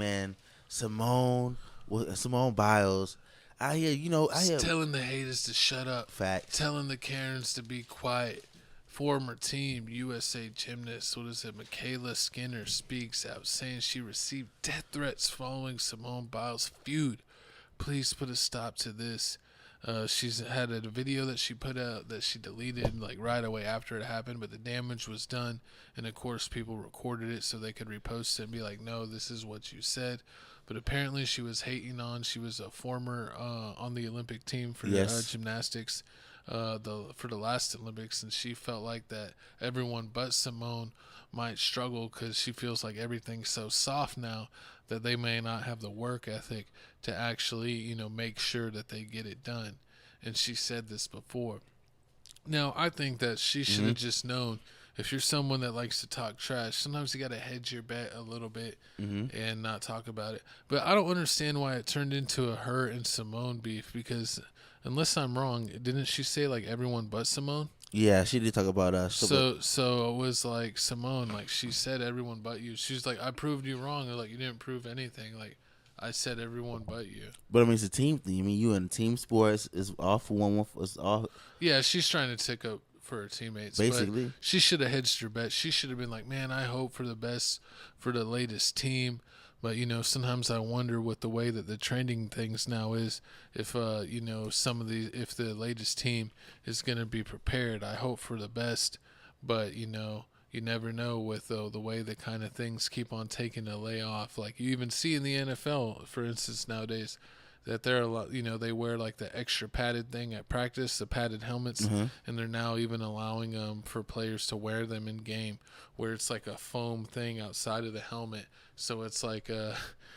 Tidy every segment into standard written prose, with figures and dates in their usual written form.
man, Simone, Simone Biles. I hear Telling the haters to shut up. facts. Telling the Karens to be quiet. Former team USA gymnast, MyKayla Skinner speaks out saying she received death threats following Simone Biles' feud. Please put a stop to this. She's had a video that she put out that she deleted like right away after it happened, but the damage was done, and of course people recorded it so they could repost it and be like, "No, this is what you said." But apparently she was hating on. She was a former on the Olympic team for Yes. gymnastics, for the last Olympics, and she felt like that everyone but Simone might struggle because she feels like everything's so soft now that they may not have the work ethic to actually, make sure that they get it done. And she said this before. Now, I think that she should Mm-hmm. have just known if you're someone that likes to talk trash, sometimes you got to hedge your bet a little bit Mm-hmm. and not talk about it. But I don't understand why it turned into a her and Simone beef because, unless I'm wrong, didn't she say like everyone but Simone? Yeah, she did talk about us. So it was like Simone, like she said everyone but you. She's like, I proved you wrong, or like you didn't prove anything. Like I said everyone but you. But I mean, it's a team thing. I mean, you in team sports is all for one. It's all Yeah, she's trying to tick up for her teammates. basically. But she should have hedged her bet. She should have been like, man, I hope for the best for the latest team. But sometimes I wonder with the way that the trending things now is, if if the latest team is going to be prepared. I hope for the best, but you never know with the way the kind of things keep on taking a layoff. Like you even see in the NFL, for instance, nowadays that there are a lot, they wear like the extra padded thing at practice, the padded helmets, Mm-hmm. and they're now even allowing for players to wear them in game, where it's like a foam thing outside of the helmet, so it's like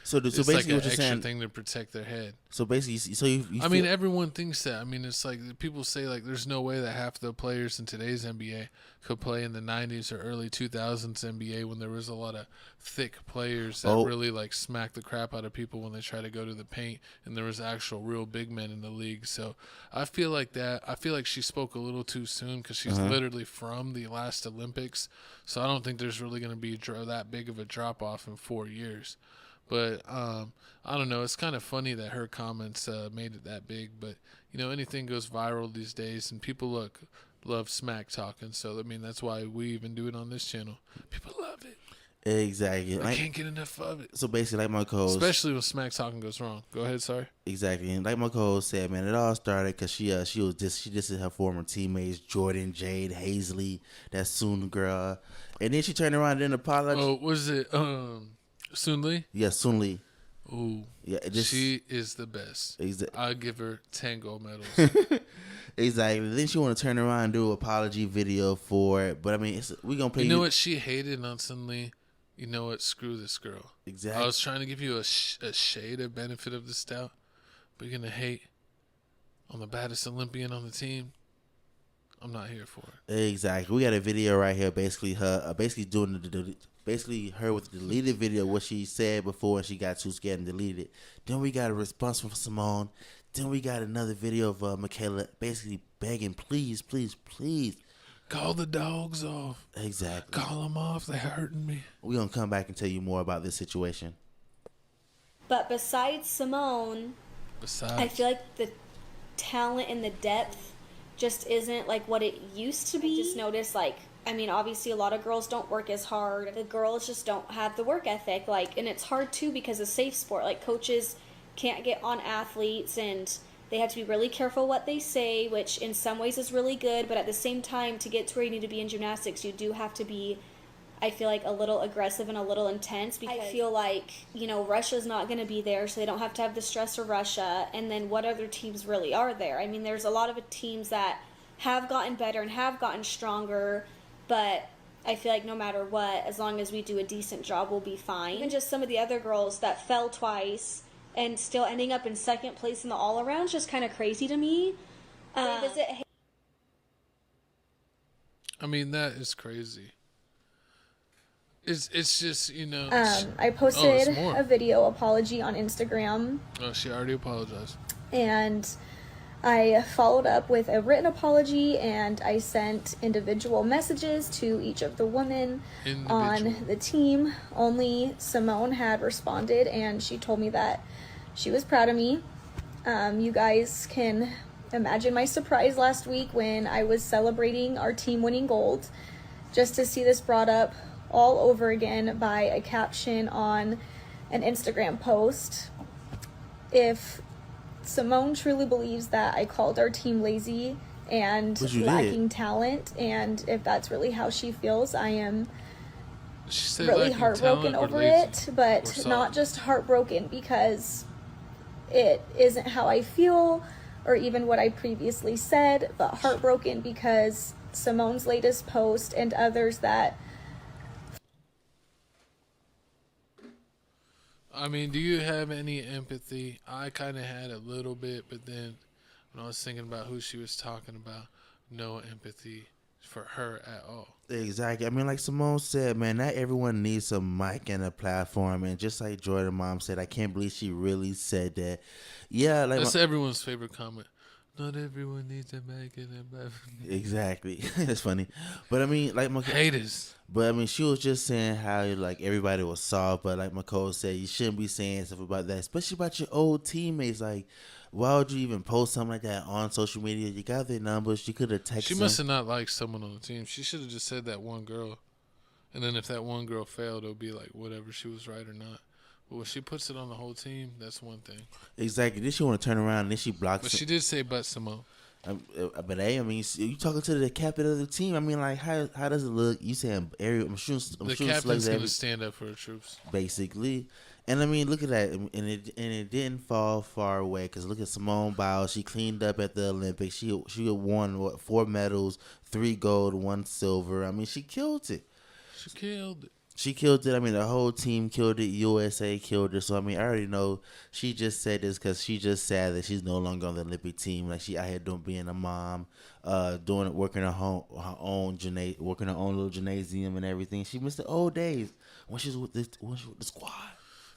So it's basically, like an what you're extra saying. thing to protect their head. So basically, so you I feel, mean, everyone thinks that. I mean, it's like people say like there's no way that half the players in today's NBA could play in the 90s or early 2000s NBA when there was a lot of thick players that Oh. really like smack the crap out of people when they try to go to the paint, and there was actual real big men in the league. So I feel like that. I feel like she spoke a little too soon because she's literally from the last Olympics. So I don't think there's really going to be that big of a drop off in 4 years. But I don't know. It's kind of funny that her comments made it that big. But anything goes viral these days, and people love smack talking. So I mean, that's why we even do it on this channel. People love it. exactly. I can't get enough of it. So basically, like my co-host, Especially when smack talking goes wrong. Go ahead, sorry. exactly, and like my co-host said, man, it all started because she just her former teammates Jordan, Jade, Hazley, that Soon girl, and then she turned around and then apologized. Oh, was it Sun Lee? Yeah, Soon Lee. Ooh, Yeah, she is the best. I'll give her 10 gold medals. Exactly. Then she want to turn around and do an apology video for it. But I mean, we gonna play. You know what she hated on Sun Lee? You know what? Screw this girl. Exactly. I was trying to give you a shade of benefit of the doubt, but you're gonna hate on the baddest Olympian on the team. I'm not here for it. Exactly. We got a video right here. Basically, doing basically her with the deleted video what she said before and she got too scared and deleted it. Then we got a response from Simone. Then we got another video of MyKayla basically begging, please, please, please. Call the dogs off. Exactly. Call them off. They're hurting me. We're going to come back and tell you more about this situation. But besides Simone, I feel like the talent and the depth just isn't like what it used to be. I just noticed, like, I mean, obviously a lot of girls don't work as hard. The girls just don't have the work ethic, like, and it's hard too because it's a safe sport. Like, coaches can't get on athletes and they have to be really careful what they say, which in some ways is really good, but at the same time, to get to where you need to be in gymnastics, you do have to be, I feel like, a little aggressive and a little intense, because I feel like, Russia's not going to be there, so they don't have to have the stress of Russia. And then what other teams really are there? I mean, there's a lot of teams that have gotten better and have gotten stronger, but I feel like no matter what, as long as we do a decent job, we'll be fine. Even just some of the other girls that fell twice and still ending up in second place in the all-around is just kind of crazy to me. I mean, that is crazy. It's just, I posted a video apology on Instagram. Oh, she already apologized. And I followed up with a written apology, and I sent individual messages to each of the women on the team. Only Simone had responded, and she told me that she was proud of me. You guys can imagine my surprise last week when I was celebrating our team winning gold, just to see this brought up all over again by a caption on an Instagram post. If Simone truly believes that I called our team lazy and lacking talent, and if that's really how she feels, I am really heartbroken over it, but not just heartbroken because it isn't how I feel or even what I previously said, but heartbroken because Simone's latest post and others that... I mean, do you have any empathy? I kind of had a little bit, but then when I was thinking about who she was talking about, no empathy for her at all. Exactly. I mean, like Simone said, man, not everyone needs a mic and a platform. And just like Jordan Mom said, I can't believe she really said that. Yeah, like that's everyone's favorite comment. Not everyone needs a mic and a platform. Exactly. That's funny. But I mean, like haters. But I mean, she was just saying how like everybody was soft. But like McCole said, you shouldn't be saying stuff about that, especially about your old teammates. Like, why would you even post something like that on social media? You got their numbers. You could have texted. She must have not liked someone on the team. She should have just said that one girl, and then if that one girl failed, it'll be like whatever, she was right or not. But when she puts it on the whole team, that's one thing. Exactly. Then she want to turn around and then she blocks. But she did say, "But Simone." But hey, I mean, you talking to the captain of the team. I mean, like, how does it look? You saying I'm shooting. The captain's gonna stand up for the troops, basically. And I mean, look at that, and it didn't fall far away. Cause look at Simone Biles. She cleaned up at the Olympics. She won 4 medals, 3 gold, 1 silver. I mean, she killed it. She killed it. I mean, the whole team killed it. USA killed it. So, I mean, I already know she just said this because she just said that she's no longer on the Olympic team. Like, she out here being a mom, working her own little gymnasium and everything. She missed the old days when she was with the squad.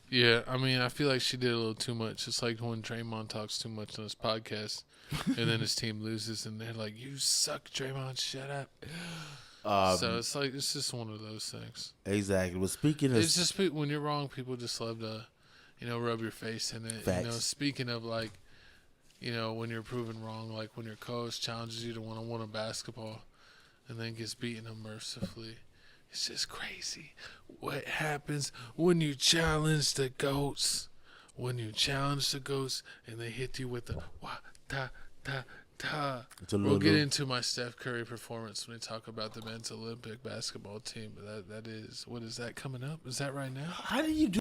Yeah, I mean, I feel like she did a little too much. It's like when Draymond talks too much on his podcast, and then his team loses, and they're like, "You suck, Draymond. Shut up." So it's like it's just one of those things. Exactly. Well, speaking of, it's just when you're wrong, people just love to, rub your face in it. Facts. Speaking of like, when you're proven wrong, like when your coach challenges you to one-on-one of basketball, and then gets beaten unmercifully. It's just crazy. What happens when you challenge the GOATs? When you challenge the GOATs and they hit you with the wa-ta-ta-ta. We'll get into my Steph Curry performance when we talk about the men's Olympic basketball team. But that is, what is that coming up? Is that right now? How do you do